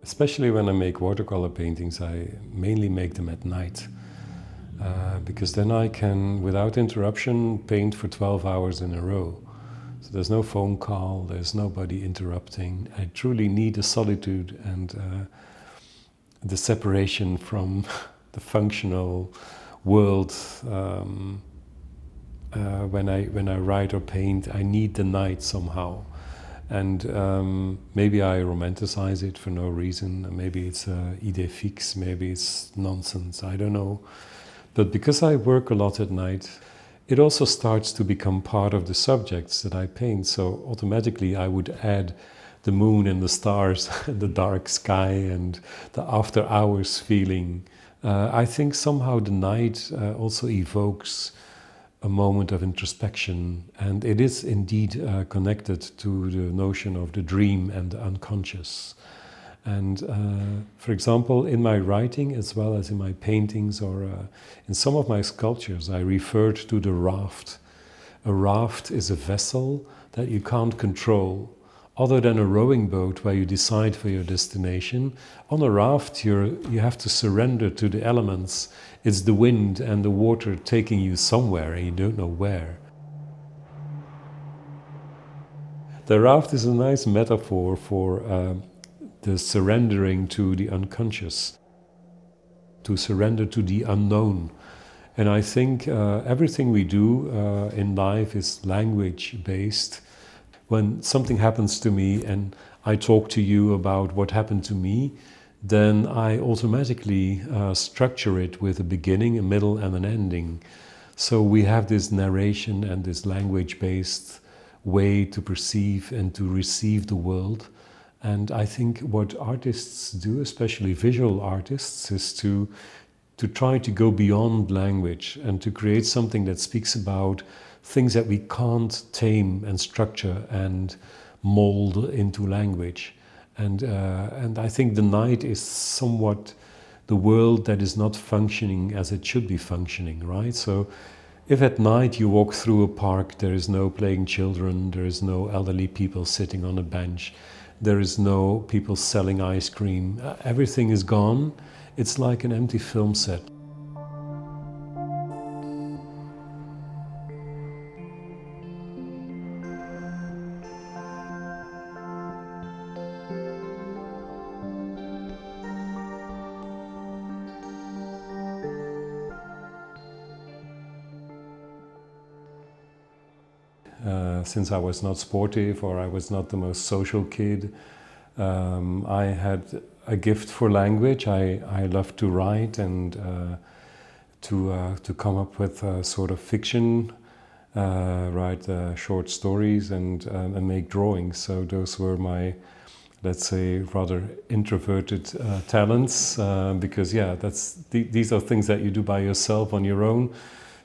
Especially when I make watercolor paintings, I mainly make them at night. Because then I can, without interruption, paint for 12 hours in a row. So there's no phone call, there's nobody interrupting. I truly need the solitude and the separation from the functional world. When I write or paint, I need the night somehow. And maybe I romanticize it for no reason. Maybe it's an idée fixe, maybe it's nonsense, I don't know. But because I work a lot at night, it also starts to become part of the subjects that I paint. So automatically I would add the moon and the stars, and the dark sky and the after hours feeling. I think somehow the night also evokes a moment of introspection, and it is indeed connected to the notion of the dream and the unconscious. And for example, in my writing as well as in my paintings or in some of my sculptures, I referred to the raft. A raft is a vessel that you can't control. Other than a rowing boat where you decide for your destination, on a raft you have to surrender to the elements. It's the wind and the water taking you somewhere and you don't know where. The raft is a nice metaphor for the surrendering to the unconscious, to surrender to the unknown. And I think everything we do in life is language-based. When something happens to me and I talk to you about what happened to me, then I automatically structure it with a beginning, a middle and an ending. So we have this narration and this language-based way to perceive and to receive the world. And I think what artists do, especially visual artists, is to try to go beyond language and to create something that speaks about things that we can't tame and structure and mold into language. And I think the night is somewhat the world that is not functioning as it should be functioning, right? So if at night you walk through a park, there is no playing children, there is no elderly people sitting on a bench, there is no people selling ice cream, everything is gone. It's like an empty film set. Since I was not sportive or I was not the most social kid, I had a gift for language. I loved to write and to come up with a sort of fiction, write short stories and make drawings. So those were my, let's say, rather introverted talents, because yeah, these are things that you do by yourself on your own.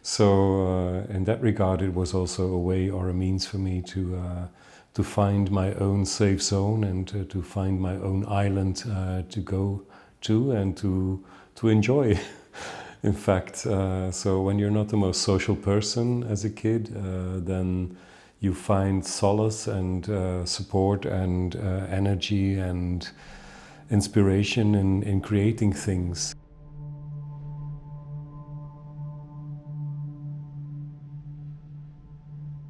So in that regard, it was also a way or a means for me to find my own safe zone and to find my own island to go to and to enjoy. In fact, so when you're not the most social person as a kid, then you find solace and support and energy and inspiration in creating things.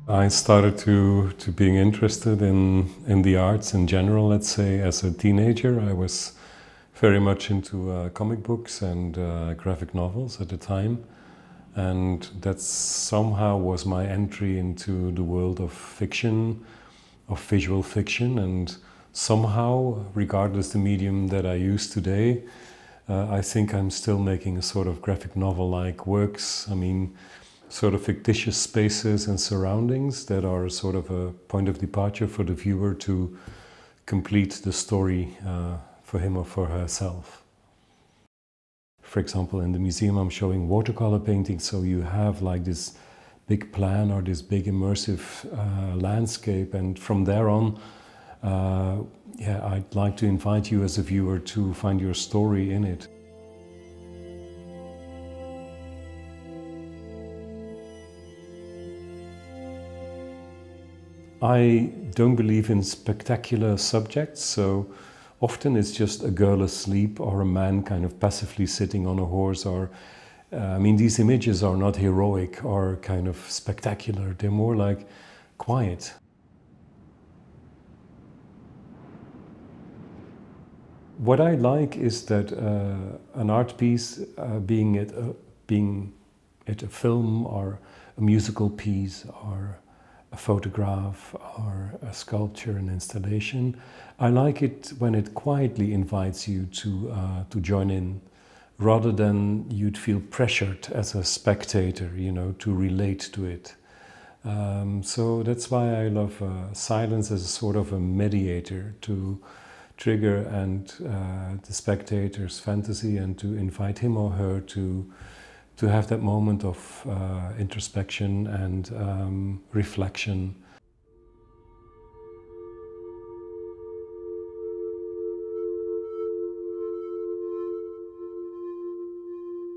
I started to being interested in the arts in general, let's say, as a teenager. I was very much into comic books and graphic novels at the time. And that somehow was my entry into the world of fiction, of visual fiction. And somehow, regardless the medium that I use today, I think I'm still making a sort of graphic novel-like works. I mean, sort of fictitious spaces and surroundings that are sort of a point of departure for the viewer to complete the story for him or for herself. For example, in the museum I'm showing watercolor paintings, so you have like this big plan or this big immersive landscape, and from there on, yeah, I'd like to invite you as a viewer to find your story in it. I don't believe in spectacular subjects, so Often it's just a girl asleep or a man kind of passively sitting on a horse, or I mean, these images are not heroic or kind of spectacular. They're more like quiet. What I like is that an art piece, being it a film or a musical piece or a photograph or a sculpture, an installation, I like it when it quietly invites you to join in, rather than you'd feel pressured as a spectator, you know, to relate to it. So that's why I love silence as a sort of a mediator to trigger the spectator's fantasy and to invite him or her to have that moment of introspection and reflection.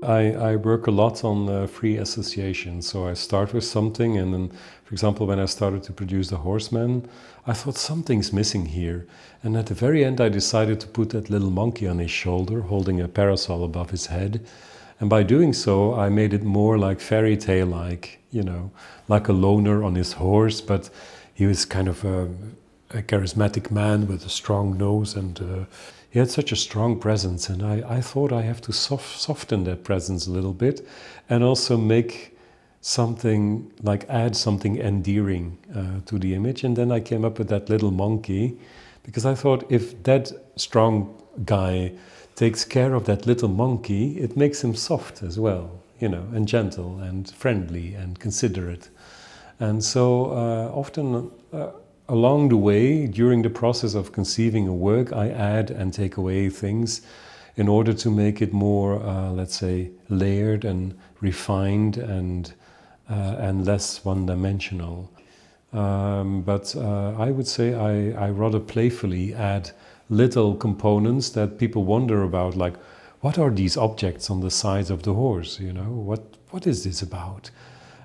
I work a lot on free association, so I start with something, and then, for example, when I started to produce The Horseman, I thought something's missing here, and at the very end I decided to put that little monkey on his shoulder, holding a parasol above his head, and by doing so I made it more like fairy tale-like, you know, like a loner on his horse, but he was kind of a charismatic man with a strong nose, and he had such a strong presence, and I thought I have to soften that presence a little bit and also make something, like add something endearing to the image. And then I came up with that little monkey, because I thought if that strong guy takes care of that little monkey, it makes him soft as well, you know, and gentle and friendly and considerate. And so often along the way, during the process of conceiving a work, I add and take away things in order to make it more, let's say, layered and refined and less one-dimensional. But I would say I rather playfully add little components that people wonder about, like, what are these objects on the sides of the horse, you know? What is this about?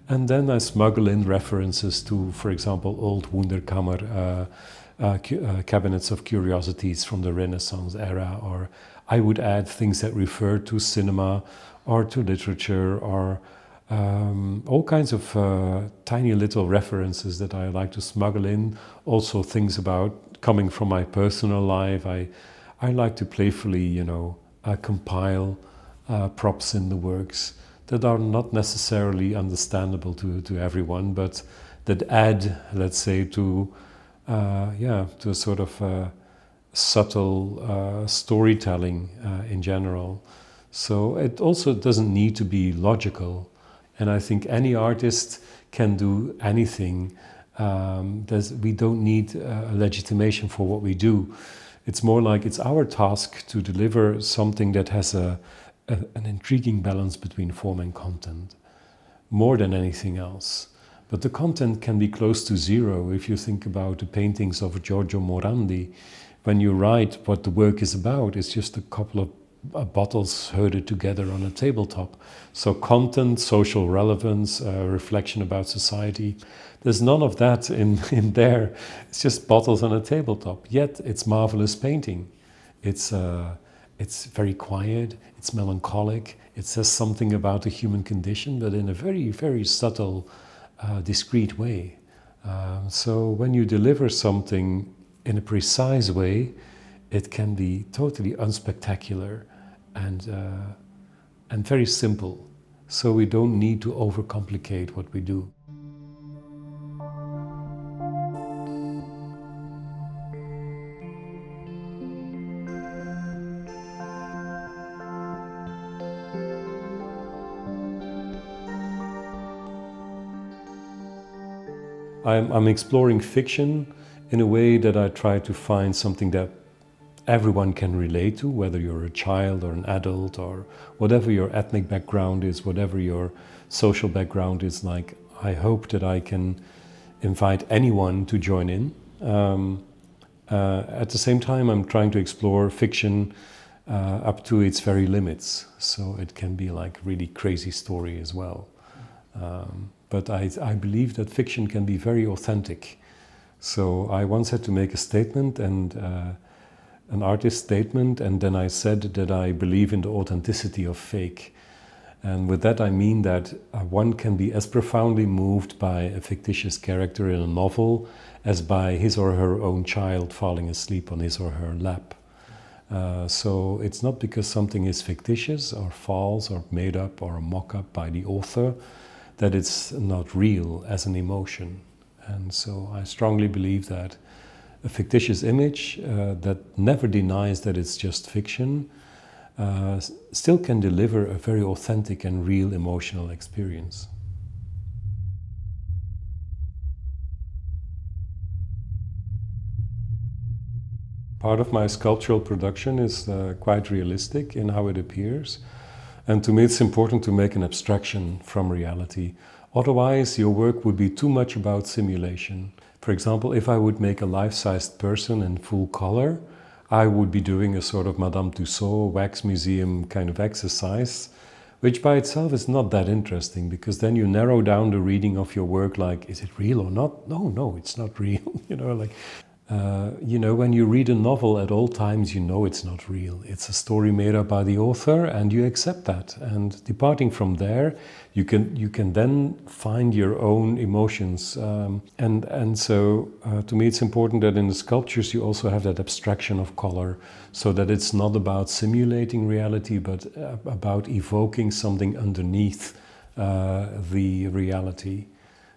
And then I smuggle in references to, for example, old Wunderkammer cabinets of curiosities from the Renaissance era, or I would add things that refer to cinema or to literature, or all kinds of tiny little references that I like to smuggle in. Also things about coming from my personal life. I like to playfully, you know, compile props in the works that are not necessarily understandable to everyone, but that add, let's say, to a sort of subtle storytelling in general. So it also doesn't need to be logical, and I think any artist can do anything. We don't need a legitimation for what we do. It's more like it's our task to deliver something that has an intriguing balance between form and content, more than anything else. But the content can be close to zero if you think about the paintings of Giorgio Morandi. When you write what the work is about, it's just a couple of bottles herded together on a tabletop. So content, social relevance, reflection about society, there's none of that in there. It's just bottles on a tabletop. Yet it's marvelous painting. It's very quiet, it's melancholic, it says something about the human condition, but in a very, very subtle, discreet way. So when you deliver something in a precise way, it can be totally unspectacular and very simple. So we don't need to overcomplicate what we do. I'm exploring fiction in a way that I try to find something that everyone can relate to, whether you're a child or an adult or whatever your ethnic background is, whatever your social background is. Like, I hope that I can invite anyone to join in. At the same time, I'm trying to explore fiction up to its very limits. So it can be like really crazy story as well. But I believe that fiction can be very authentic. So I once had to make a statement, and an artist statement, and then I said that I believe in the authenticity of fake. And with that I mean that one can be as profoundly moved by a fictitious character in a novel as by his or her own child falling asleep on his or her lap. So it's not because something is fictitious or false or made up or a mock-up by the author that it's not real as an emotion. And so I strongly believe that a fictitious image that never denies that it's just fiction still can deliver a very authentic and real emotional experience. Part of my sculptural production is quite realistic in how it appears. And to me it's important to make an abstraction from reality. Otherwise your work would be too much about simulation. For example, if I would make a life-sized person in full color, I would be doing a sort of Madame Tussauds wax museum kind of exercise, which by itself is not that interesting, because then you narrow down the reading of your work, like, is it real or not? No, it's not real. When you read a novel at all times, you know it's not real. It's a story made up by the author, and you accept that. And departing from there, you can then find your own emotions. So to me, it's important that in the sculptures you also have that abstraction of color, so that it's not about simulating reality, but about evoking something underneath the reality.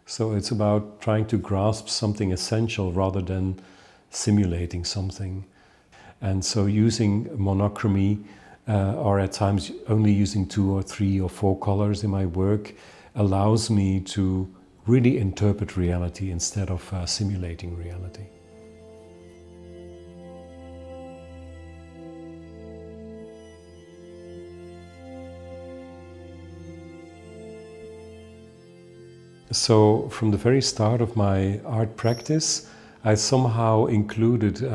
So it's about trying to grasp something essential rather than simulating something. And so using monochromy or at times only using 2 or 3 or 4 colors in my work allows me to really interpret reality instead of simulating reality. So from the very start of my art practice, I somehow included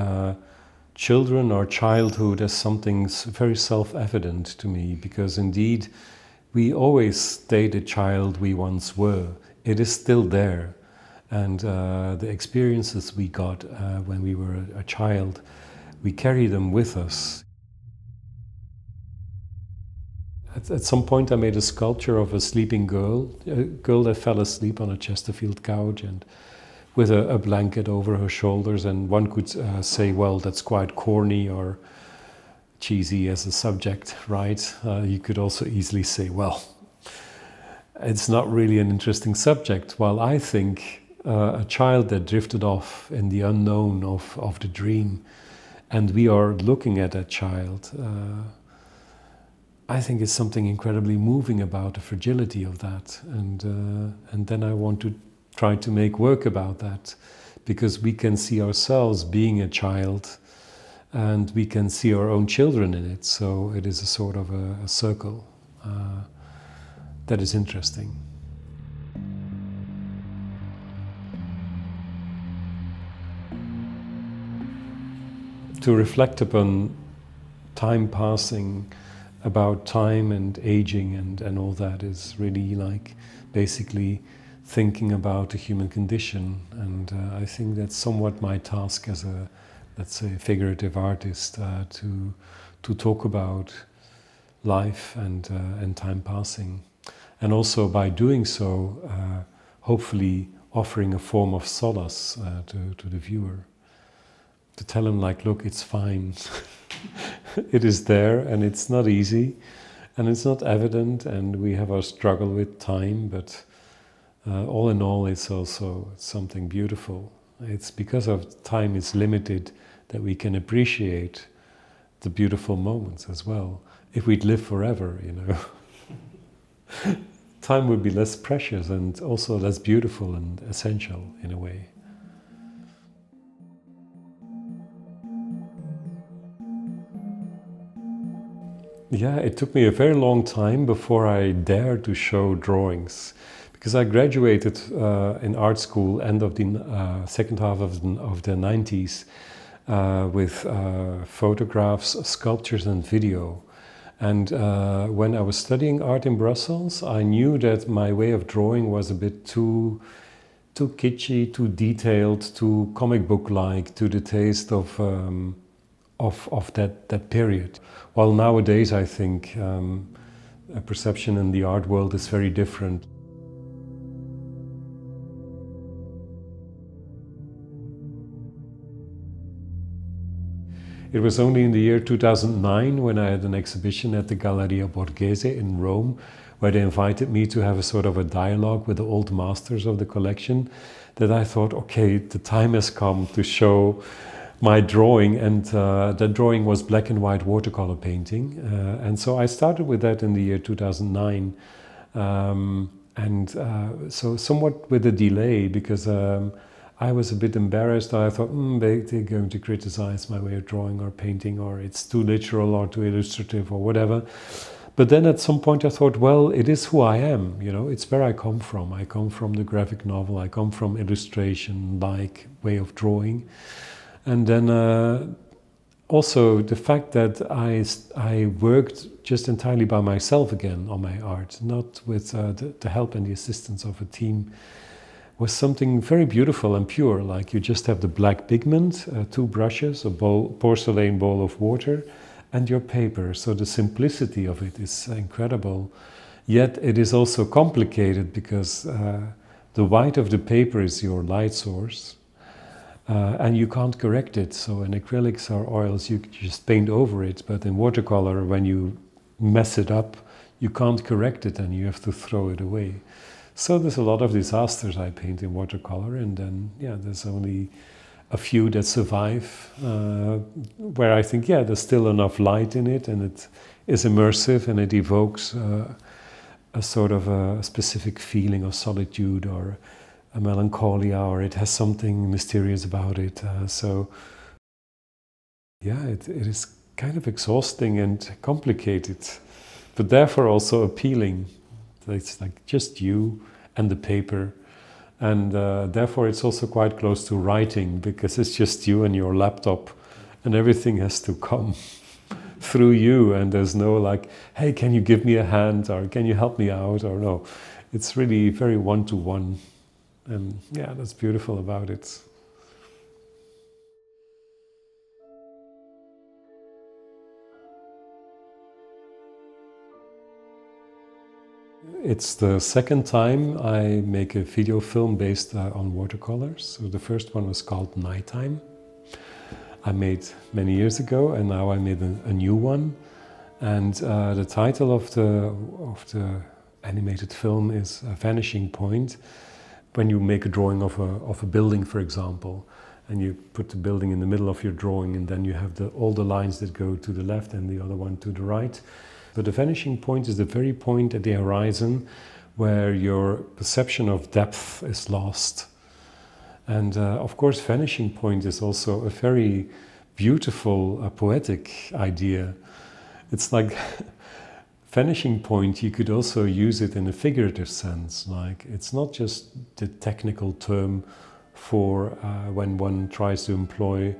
children or childhood as something very self-evident to me, because indeed we always stay the child we once were. It is still there, and the experiences we got when we were a child, we carry them with us. At some point I made a sculpture of a sleeping girl, a girl that fell asleep on a Chesterfield couch and with a blanket over her shoulders, and one could say, well, that's quite corny or cheesy as a subject, right? You could also easily say, well, it's not really an interesting subject. While I think a child that drifted off in the unknown of the dream, and we are looking at that child, I think it's something incredibly moving about the fragility of that, and then I want to try to make work about that, because we can see ourselves being a child and we can see our own children in it, so it is a sort of a circle that is interesting. To reflect upon time passing, about time and aging and all that is really like basically thinking about the human condition, and I think that's somewhat my task as a, let's say, figurative artist, to talk about life and time passing, and also by doing so hopefully offering a form of solace to the viewer, to tell him, like, look, it's fine. It is there, and it's not easy, and it's not evident, and we have our struggle with time, but all in all, it's also something beautiful. It's because of time is limited that we can appreciate the beautiful moments as well. If we'd live forever, time would be less precious and also less beautiful and essential in a way. Yeah, it took me a very long time before I dared to show drawings, because I graduated in art school end of the second half of the 90s with photographs, sculptures and video. And when I was studying art in Brussels, I knew that my way of drawing was a bit too kitschy, too detailed, too comic book-like, to the taste of of that period. While nowadays I think a perception in the art world is very different. It was only in the year 2009 when I had an exhibition at the Galleria Borghese in Rome, where they invited me to have a sort of a dialogue with the old masters of the collection, that I thought, okay, the time has come to show my drawing, and that drawing was black and white watercolor painting. And so I started with that in the year 2009. So somewhat with a delay, because I was a bit embarrassed. I thought, they're going to criticize my way of drawing or painting, or it's too literal or too illustrative or whatever. But then at some point I thought, well, it is who I am, you know, it's where I come from. I come from the graphic novel, I come from illustration-like way of drawing. And then also the fact that I worked just entirely by myself again on my art, not with the help and the assistance of a team, was something very beautiful and pure. Like you just have the black pigment, 2 brushes, a porcelain bowl of water, and your paper. So the simplicity of it is incredible. Yet it is also complicated, because the white of the paper is your light source, and you can't correct it. So in acrylics or oils, you just paint over it. But in watercolor, when you mess it up, you can't correct it and you have to throw it away. So there's a lot of disasters I paint in watercolor, and then, yeah, there's only a few that survive, where I think, yeah, there's still enough light in it, and it is immersive, and it evokes a sort of a specific feeling of solitude or a melancholia, or it has something mysterious about it. So, yeah, it is kind of exhausting and complicated, but therefore also appealing. It's like just you and the paper, and therefore it's also quite close to writing, because it's just you and your laptop, and everything has to come through you, and there's no like, hey, can you give me a hand, or can you help me out, or no. It's really very one-to-one, and yeah, that's beautiful about it. It's the second time I make a video film based on watercolors. So the first one was called Nighttime. I made many years ago, and now I made a new one. And the title of the animated film is Vanishing Point. When you make a drawing of a building, for example, and you put the building in the middle of your drawing, and then you have all the lines that go to the left and the other one to the right. But the vanishing point is the very point at the horizon where your perception of depth is lost. And of course, vanishing point is also a very beautiful, poetic idea. It's like vanishing point, you could also use it in a figurative sense. Like, it's not just the technical term for when one tries to employ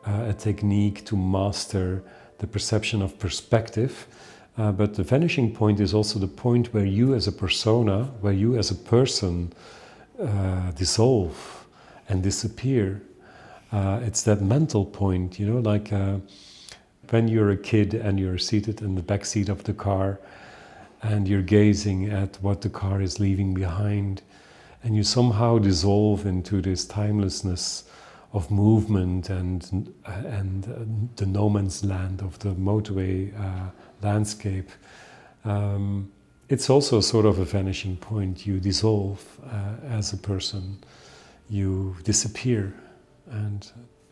a technique to master the perception of perspective. But the vanishing point is also the point where you as a persona, where you as a person dissolve and disappear. It's that mental point, you know, like when you're a kid and you're seated in the back seat of the car and you're gazing at what the car is leaving behind, and you somehow dissolve into this timelessness of movement and the no man's land of the motorway landscape. It's also sort of a vanishing point. You dissolve as a person, you disappear, and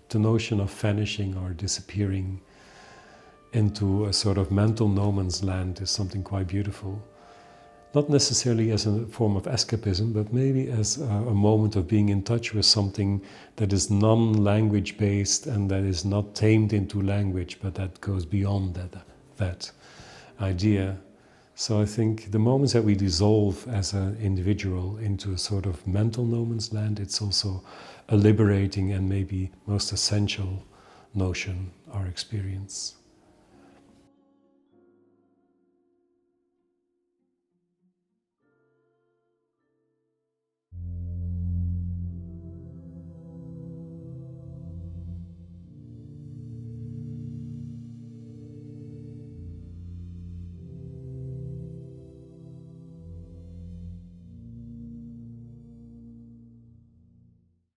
the notion of vanishing or disappearing into a sort of mental no man's land is something quite beautiful. Not necessarily as a form of escapism, but maybe as a moment of being in touch with something that is non-language based and that is not tamed into language, but that goes beyond that idea. So I think the moments that we dissolve as an individual into a sort of mental no man's land, it's also a liberating and maybe most essential notion or experience.